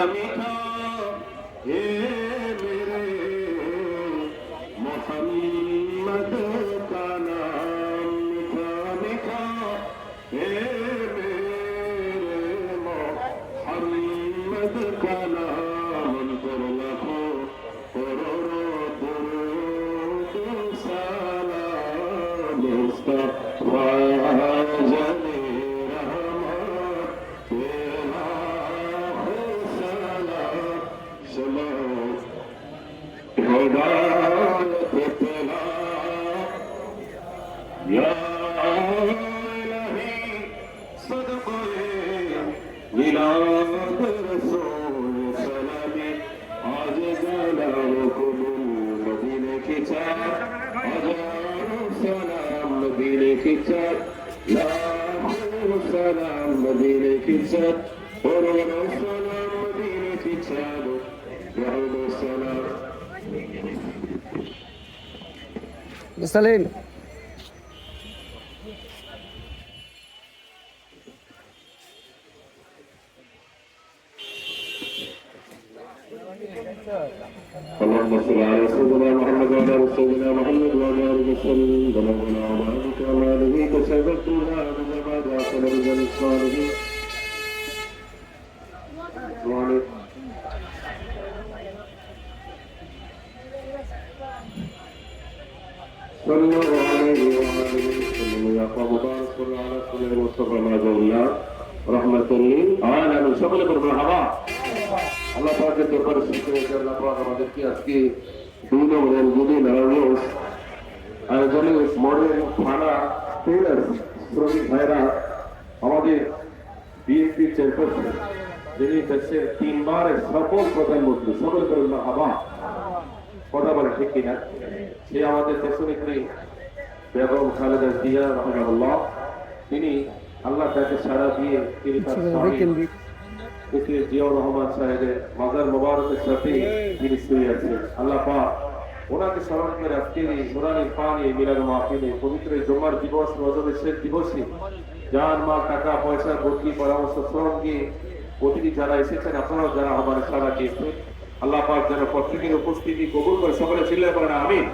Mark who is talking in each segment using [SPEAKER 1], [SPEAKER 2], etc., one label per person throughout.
[SPEAKER 1] मीठा ये मेरे मोहम्मद का नाम मीठा मीठा ये मेरे मोहम्मद का नाम पर लाखों करोड़ों दुरूद सलाम मुस्तफा जने रहमत तेरा हिदायत तेरा या इलाही सदक़े मिलाद रसूल सलामी आज जलाल कुलूब मदीने की चार हजारों सलाम मदीने की चार लाखों सलाम मदीने की चार करोड़ों सलाम मदीने की चार करोड़ों सलाम
[SPEAKER 2] সালিম
[SPEAKER 1] اللهم صل على سيدنا محمد وعلى ال سيدنا محمد وعلى اله وسلم بلغنا وبارك على نبيك سيدنا محمد وعلى رجال الصالحين وعلى صلى عليه وعلى وسلم يا قوم بارك صلى على سيدنا مصطفى الله رحمة للعالمين সকলে করব হাওয়া আল্লাহ পাকের দরবারে শুকরিয়া যে আল্লাহ পাক আমাদেরকে আজকে দুই নম্বরের যদি নারায়ণ আয়োজনে মডেল থানা টেলার শ্রমিক ভাইরা আমাদের বিএনপি চেয়ারপারসন যিনি দেশের তিনবারের সফল প্রধানমন্ত্রী সকল করুন হাওয়া কথা বলে ঠিক কিনা সে আমাদের দেশনেত্রী বেগম খালেদা জিয়া রহমানুল্লাহ তিনি আল্লাহ তাকে সাড়া দিয়ে তিনি তার স্বামী জিয়াউর রহমান সাহেবের মাজার মোবারকের সাথে তিনি শুয়ে আছেন আল্লাহ পাক ওনাকে স্মরণ করে আজকের এই নুরানি পানি মিলাদ মাহফিলে পবিত্র জুমার দিবস রজবের শেষ দিবসে জান মাল টাকা পয়সা ভর্তি পরামর্শ সঙ্গে অতিথি যারা এসেছেন আপনারাও যারা আমাদের সারা দিয়েছেন আল্লাহ পাক যেন প্রত্যেকের উপস্থিতি কবুল করে সকলে চিল্লায় করেন আমিন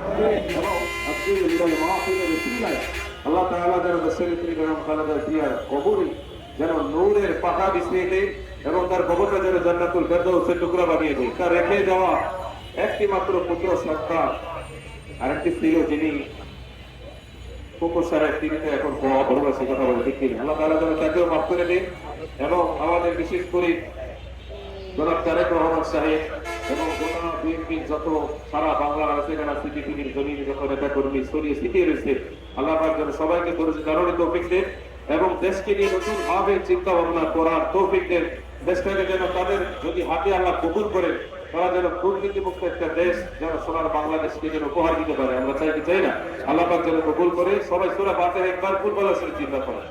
[SPEAKER 1] এবং আজকের মিলাদ মাহফিলের উসিলায় আল্লাহ তাআলা যেন দেশনেত্রী বেগম খালেদা জিয়ার কবরে যেন নূরের পাখা বিছিয়ে দেয় এবং তার কবরটা যেন জান্নাতুল ফেরদাউসের টুকরা বানিয়ে দেয় তার রেখে যাওয়া একটি মাত্র পুত্র সন্তান আরেকটি ছিল যিনি পুকুরসারের তিনি তো এখন বড়বাসী কথা বলে ঠিক কিনা আল্লাহ তাআলা যেন তাকেও মাফ করে দেন এবং আমাদের বিশেষ করে জনাব তারেক রহমান সাহেব এবং গোটা বিএনপির যত সারা বাংলা রাজনীতি পৃথিবীর জমিন যত নেতা কর্মী ছড়িয়ে ছিটিয়ে রয়েছে আল্লাহ পাক যেন সবাইকে ধৈর্য ধারণে তৌফিক দেন এবং দেশকে নিয়ে নতুন ভাবে চিন্তা ভাবনা করার তৌফিক দেন দেশটাকে যেন তাদের যদি হাতে আল্লাহ কবুল করেন তারা যেন দুর্নীতিমুক্ত একটা দেশ যেন সোনার বাংলাদেশকে যেন উপহার দিতে পারে আমরা চাই কি চাই না আল্লাহ পাক যেন কবুল করে সবাই সূরা ফাতিহা একবার পূর্ব চিন্তা করেন